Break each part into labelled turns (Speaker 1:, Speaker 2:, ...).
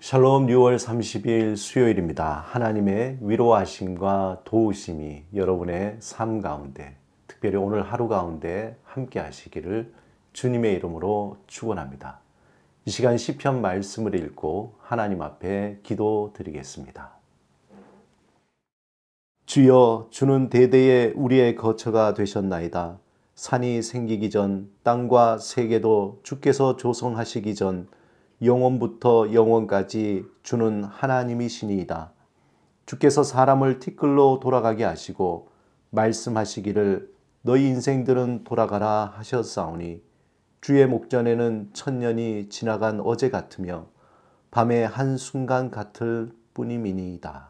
Speaker 1: 샬롬 6월 30일 수요일입니다. 하나님의 위로하심과 도우심이 여러분의 삶 가운데, 특별히 오늘 하루 가운데 함께 하시기를 주님의 이름으로 축원합니다. 이 시간 시편 말씀을 읽고 하나님 앞에 기도드리겠습니다. 주여, 주는 대대에 우리의 거처가 되셨나이다. 산이 생기기 전, 땅과 세계도 주께서 조성하시기 전 영원부터 영원까지 주는 하나님이시니이다. 주께서 사람을 티끌로 돌아가게 하시고 말씀하시기를 너희 인생들은 돌아가라 하셨사오니 주의 목전에는 천년이 지나간 어제 같으며 밤의 한순간 같을 뿐임이니이다.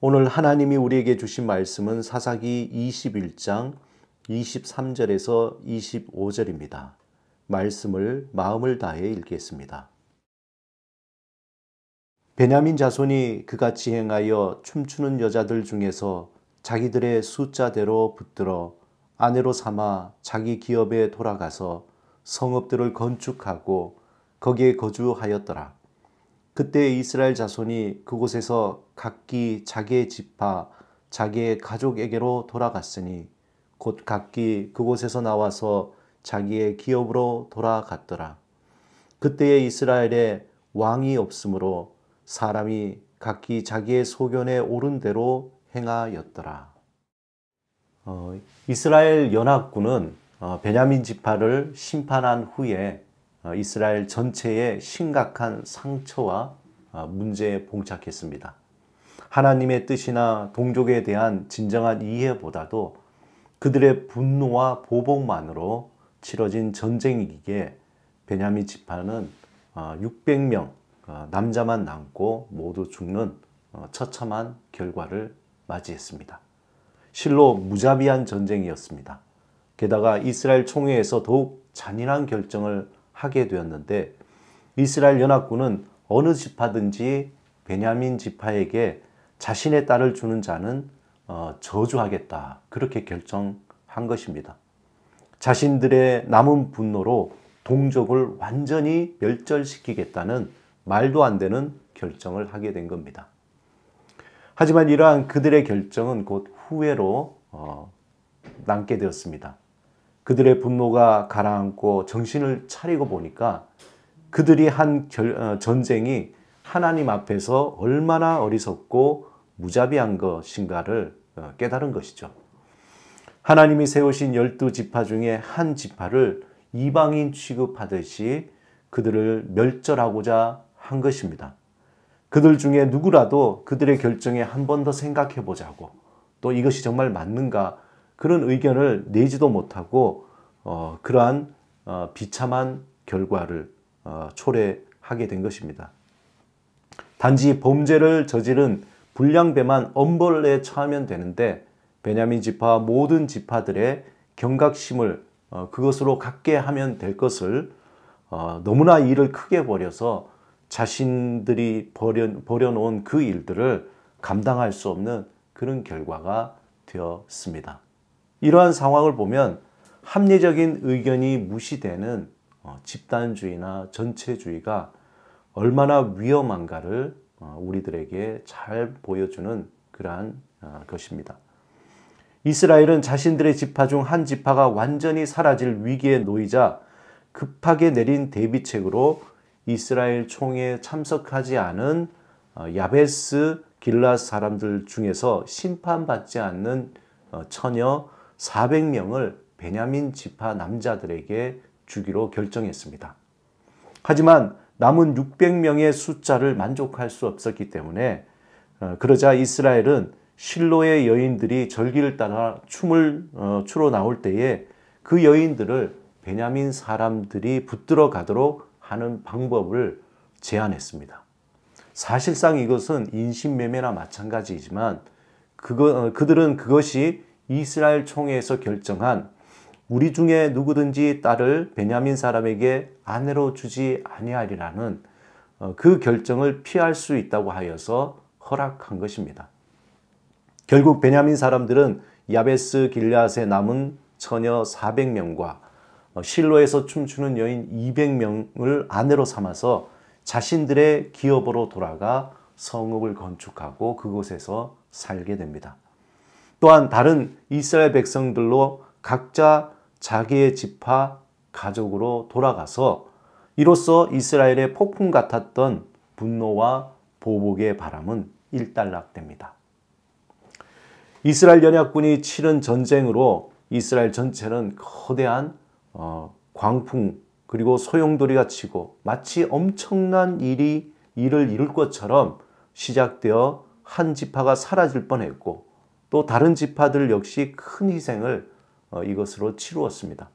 Speaker 1: 오늘 하나님이 우리에게 주신 말씀은 사사기 21장 23절에서 25절입니다. 말씀을 마음을 다해 읽겠습니다. 베냐민 자손이 그같이 행하여 춤추는 여자들 중에서 자기들의 숫자대로 붙들어 아내로 삼아 자기 기업에 돌아가서 성읍들을 건축하고 거기에 거주하였더라. 그때 이스라엘 자손이 그곳에서 각기 자기의 지파, 자기의 가족에게로 돌아갔으니 곧 각기 그곳에서 나와서 자기의 기업으로 돌아갔더라. 그때에 이스라엘에 왕이 없으므로 사람이 각기 자기의 소견에 옳은 대로 행하였더라. 이스라엘 연합군은 베냐민 지파를 심판한 후에 이스라엘 전체에 심각한 상처와 문제에 봉착했습니다. 하나님의 뜻이나 동족에 대한 진정한 이해보다도 그들의 분노와 보복만으로 치러진 전쟁이기에 베냐민 지파는 600명 남자만 남고 모두 죽는 처참한 결과를 맞이했습니다. 실로 무자비한 전쟁이었습니다. 게다가 이스라엘 총회에서 더욱 잔인한 결정을 하게 되었는데 이스라엘 연합군은 어느 지파든지 베냐민 지파에게 자신의 딸을 주는 자는 저주하겠다, 그렇게 결정한 것입니다. 자신들의 남은 분노로 동족을 완전히 멸절시키겠다는 말도 안 되는 결정을 하게 된 겁니다. 하지만 이러한 그들의 결정은 곧 후회로 남게 되었습니다. 그들의 분노가 가라앉고 정신을 차리고 보니까 그들이 한 전쟁이 하나님 앞에서 얼마나 어리석고 무자비한 것인가를 깨달은 것이죠. 하나님이 세우신 12지파 중에 한 지파를 이방인 취급하듯이 그들을 멸절하고자 한 것입니다. 그들 중에 누구라도 그들의 결정에 한 번 더 생각해 보자고, 또 이것이 정말 맞는가, 그런 의견을 내지도 못하고 그러한 비참한 결과를 초래하게 된 것입니다. 단지 범죄를 저지른 불량배만 엄벌에 처하면 되는데 베냐민 지파와 모든 지파들의 경각심을 그것으로 갖게 하면 될 것을 너무나 일을 크게 벌여서 자신들이 벌여놓은 그 일들을 감당할 수 없는 그런 결과가 되었습니다. 이러한 상황을 보면 합리적인 의견이 무시되는 집단주의나 전체주의가 얼마나 위험한가를 우리들에게 잘 보여주는 그러한 것입니다. 이스라엘은 자신들의 지파 중 한 지파가 완전히 사라질 위기에 놓이자 급하게 내린 대비책으로 이스라엘 총회에 참석하지 않은 야베스 길앗 사람들 중에서 심판받지 않는 처녀 400명을 베냐민 지파 남자들에게 주기로 결정했습니다. 하지만 남은 600명의 숫자를 만족할 수 없었기 때문에 그러자 이스라엘은 실로의 여인들이 절기를 따라 춤을 추러 나올 때에 그 여인들을 베냐민 사람들이 붙들어 가도록 하는 방법을 제안했습니다. 사실상 이것은 인신매매나 마찬가지이지만 그들은 그것이 이스라엘 총회에서 결정한 우리 중에 누구든지 딸을 베냐민 사람에게 아내로 주지 아니하리라는 그 결정을 피할 수 있다고 하여서 허락한 것입니다. 결국 베냐민 사람들은 야베스 길앗에 남은 처녀 400명과 실로에서 춤추는 여인 200명을 아내로 삼아서 자신들의 기업으로 돌아가 성읍을 건축하고 그곳에서 살게 됩니다. 또한 다른 이스라엘 백성들로 각자 자기의 지파 가족으로 돌아가서 이로써 이스라엘의 폭풍 같았던 분노와 보복의 바람은 일단락됩니다. 이스라엘 연합군이 치른 전쟁으로 이스라엘 전체는 거대한 광풍 그리고 소용돌이가 치고 마치 엄청난 일을 이룰 것처럼 시작되어 한 지파가 사라질 뻔했고 또 다른 지파들 역시 큰 희생을 이것으로 치루었습니다.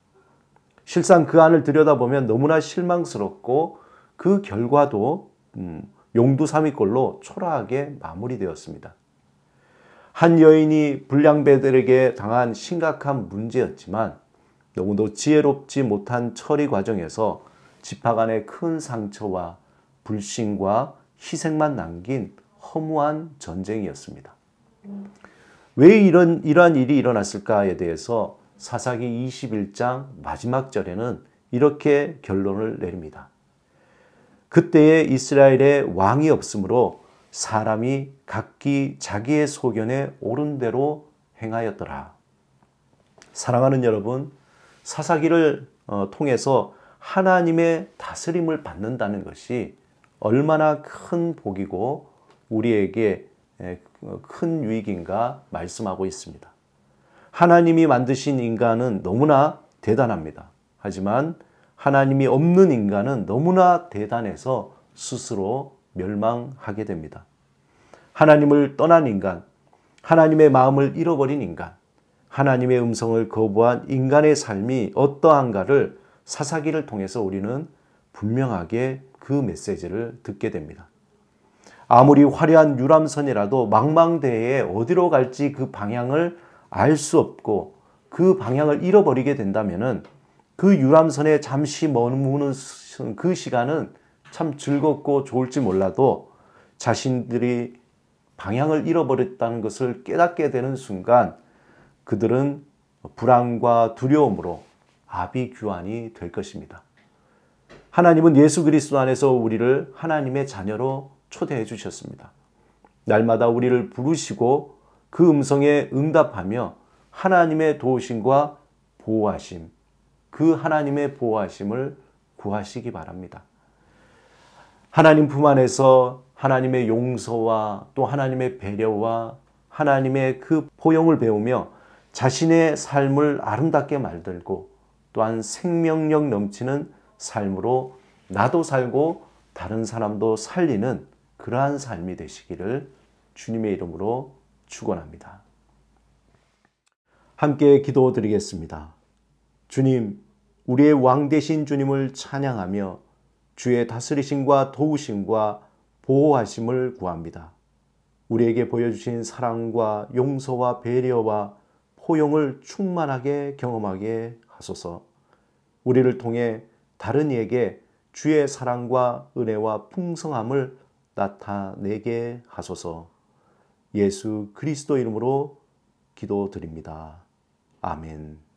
Speaker 1: 실상 그 안을 들여다보면 너무나 실망스럽고 그 결과도 용두사미꼴로 초라하게 마무리되었습니다. 한 여인이 불량배들에게 당한 심각한 문제였지만 너무도 지혜롭지 못한 처리 과정에서 지파 간의 큰 상처와 불신과 희생만 남긴 허무한 전쟁이었습니다. 왜 이러한 일이 일어났을까에 대해서 사사기 21장 마지막 절에는 이렇게 결론을 내립니다. 그때에 이스라엘에 왕이 없으므로 사람이 각기 자기의 소견에 옳은 대로 행하였더라. 사랑하는 여러분, 사사기를 통해서 하나님의 다스림을 받는다는 것이 얼마나 큰 복이고 우리에게 큰 유익인가 말씀하고 있습니다. 하나님이 만드신 인간은 너무나 대단합니다. 하지만 하나님이 없는 인간은 너무나 대단해서 스스로 멸망하게 됩니다. 하나님을 떠난 인간, 하나님의 마음을 잃어버린 인간, 하나님의 음성을 거부한 인간의 삶이 어떠한가를 사사기를 통해서 우리는 분명하게 그 메시지를 듣게 됩니다. 아무리 화려한 유람선이라도 망망대해에 어디로 갈지 그 방향을 알 수 없고 그 방향을 잃어버리게 된다면은 그 유람선에 잠시 머무는 그 시간은 참 즐겁고 좋을지 몰라도 자신들이 방향을 잃어버렸다는 것을 깨닫게 되는 순간 그들은 불안과 두려움으로 아비규환이 될 것입니다. 하나님은 예수 그리스도 안에서 우리를 하나님의 자녀로 초대해 주셨습니다. 날마다 우리를 부르시고 그 음성에 응답하며 하나님의 도우심과 보호하심, 그 하나님의 보호하심을 구하시기 바랍니다. 하나님 품 안에서 하나님의 용서와 또 하나님의 배려와 하나님의 그 포용을 배우며 자신의 삶을 아름답게 만들고 또한 생명력 넘치는 삶으로 나도 살고 다른 사람도 살리는 그러한 삶이 되시기를 주님의 이름으로 축원합니다. 함께 기도드리겠습니다. 주님, 우리의 왕 되신 주님을 찬양하며 주의 다스리심과 도우심과 보호하심을 구합니다. 우리에게 보여주신 사랑과 용서와 배려와 소용을 충만하게 경험하게 하소서. 우리를 통해 다른 이에게 주의 사랑과 은혜와 풍성함을 나타내게 하소서. 예수 그리스도 이름으로 기도드립니다. 아멘.